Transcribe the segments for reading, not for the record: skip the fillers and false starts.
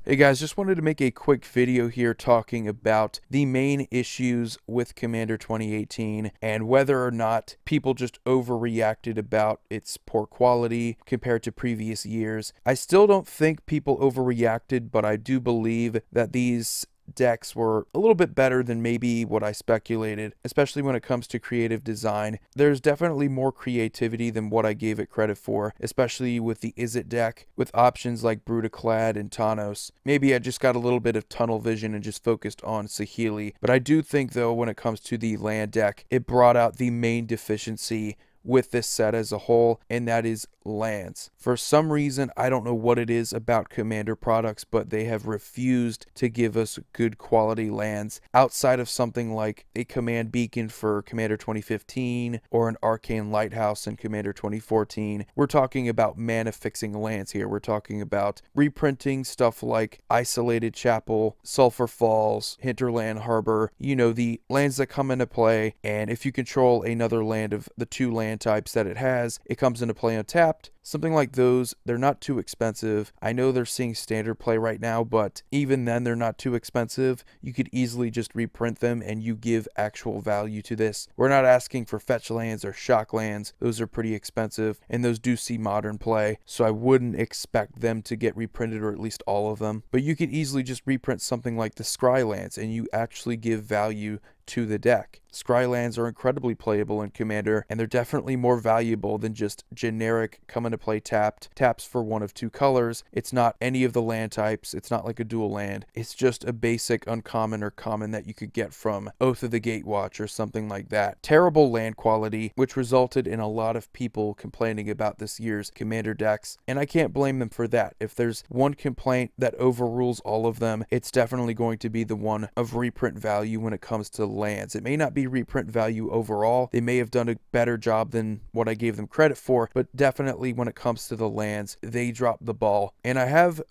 Hey guys, just wanted to make a quick video here talking about the main issues with Commander 2018 and whether or not people just overreacted about its poor quality compared to previous years. I still don't think people overreacted, but I do believe that these decks were a little bit better than maybe what I speculated, especially when it comes to creative design. There's definitely more creativity than what I gave it credit for, especially with the Izzet deck, with options like Brutaclad and Tawnos. Maybe I just got a little bit of tunnel vision and just focused on Saheeli, but I do think though when it comes to the land deck, it brought out the main deficiency with this set as a whole, and that is lands. For some reason, I don't know what it is about Commander products, but they have refused to give us good quality lands outside of something like a Command Beacon for Commander 2015 or an Arcane Lighthouse in Commander 2014. We're talking about mana fixing lands here. We're talking about reprinting stuff like Isolated Chapel, Sulphur Falls, Hinterland Harbor, you know, the lands that come into play, and if you control another land of the two land types that it has, it comes into play untapped. Something like those, they're not too expensive. I know they're seeing standard play right now, but even then they're not too expensive. You could easily just reprint them and you give actual value to this. We're not asking for fetch lands or shock lands. Those are pretty expensive and those do see modern play, so I wouldn't expect them to get reprinted, or at least all of them. But you could easily just reprint something like the Scry lands and you actually give value to the deck. Scry lands are incredibly playable in Commander, and they're definitely more valuable than just generic come into play taps for one of two colors. It's not any of the land types. It's not like a dual land. It's just a basic uncommon or common that you could get from Oath of the Gatewatch or something like that. Terrible land quality, which resulted in a lot of people complaining about this year's Commander decks, and I can't blame them for that. If there's one complaint that overrules all of them, it's definitely going to be the one of reprint value when it comes to lands. It may not be reprint value overall. They may have done a better job than what I gave them credit for, but definitely when it comes to the lands, they dropped the ball. And I have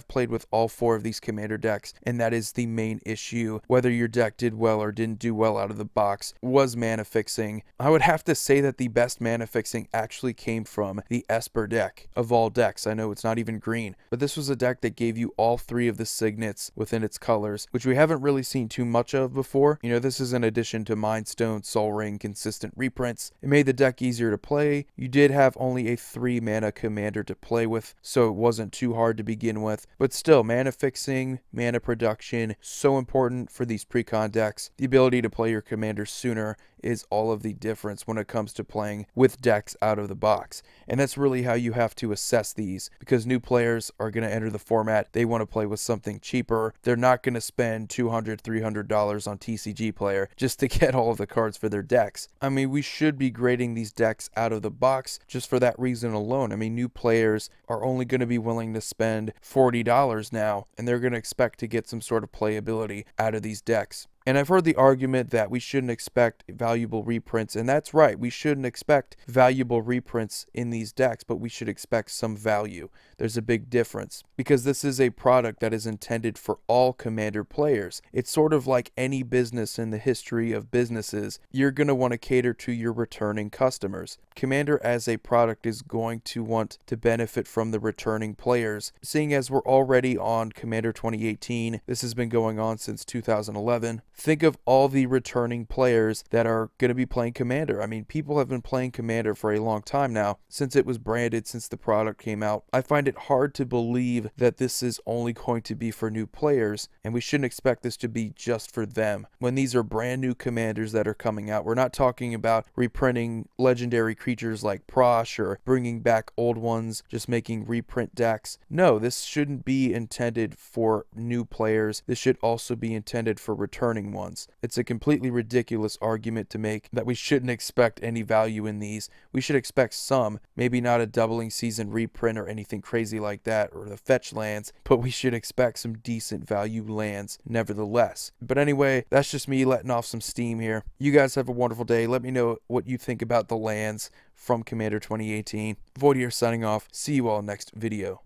played with all four of these Commander decks, and that is the main issue. Whether your deck did well or didn't do well out of the box was mana fixing. I would have to say that the best mana fixing actually came from the Esper deck of all decks. I know it's not even green, but this was a deck that gave you all three of the signets within its colors, which we haven't really seen too much of before. You know, this is in addition to Mind Stone, Sol Ring, consistent reprints. It made the deck easier to play. You did have only a 3 mana commander to play with, so it wasn't too hard to begin with. But still, mana fixing, mana production, so important for these precon decks. The ability to play your commander sooner is all of the difference when it comes to playing with decks out of the box. And that's really how you have to assess these, because new players are going to enter the format. They want to play with something cheaper. They're not going to spend $200, $300 on TCG Player just to get all of the cards for their decks. I mean, we should be grading these decks out of the box just for that reason alone. I mean, new players are only going to be willing to spend $40 now, and they're going to expect to get some sort of playability out of these decks. And I've heard the argument that we shouldn't expect valuable reprints, and that's right. We shouldn't expect valuable reprints in these decks, but we should expect some value. There's a big difference, because this is a product that is intended for all Commander players. It's sort of like any business in the history of businesses. You're going to want to cater to your returning customers. Commander as a product is going to want to benefit from the returning players. Seeing as we're already on Commander 2018, this has been going on since 2011. Think of all the returning players that are going to be playing Commander. I mean, people have been playing Commander for a long time now, since it was branded, since the product came out. I find it hard to believe that this is only going to be for new players, and we shouldn't expect this to be just for them. When these are brand new Commanders that are coming out, we're not talking about reprinting legendary creatures like Prosh or bringing back old ones, just making reprint decks. No, this shouldn't be intended for new players. This should also be intended for returning ones. It's a completely ridiculous argument to make that we shouldn't expect any value in these. We should expect some, maybe not a doubling season reprint or anything crazy like that, or the fetch lands, but we should expect some decent value lands nevertheless. But anyway, that's just me letting off some steam here. You guys have a wonderful day. Let me know what you think about the lands from Commander 2018. Void here signing off. See you all next video.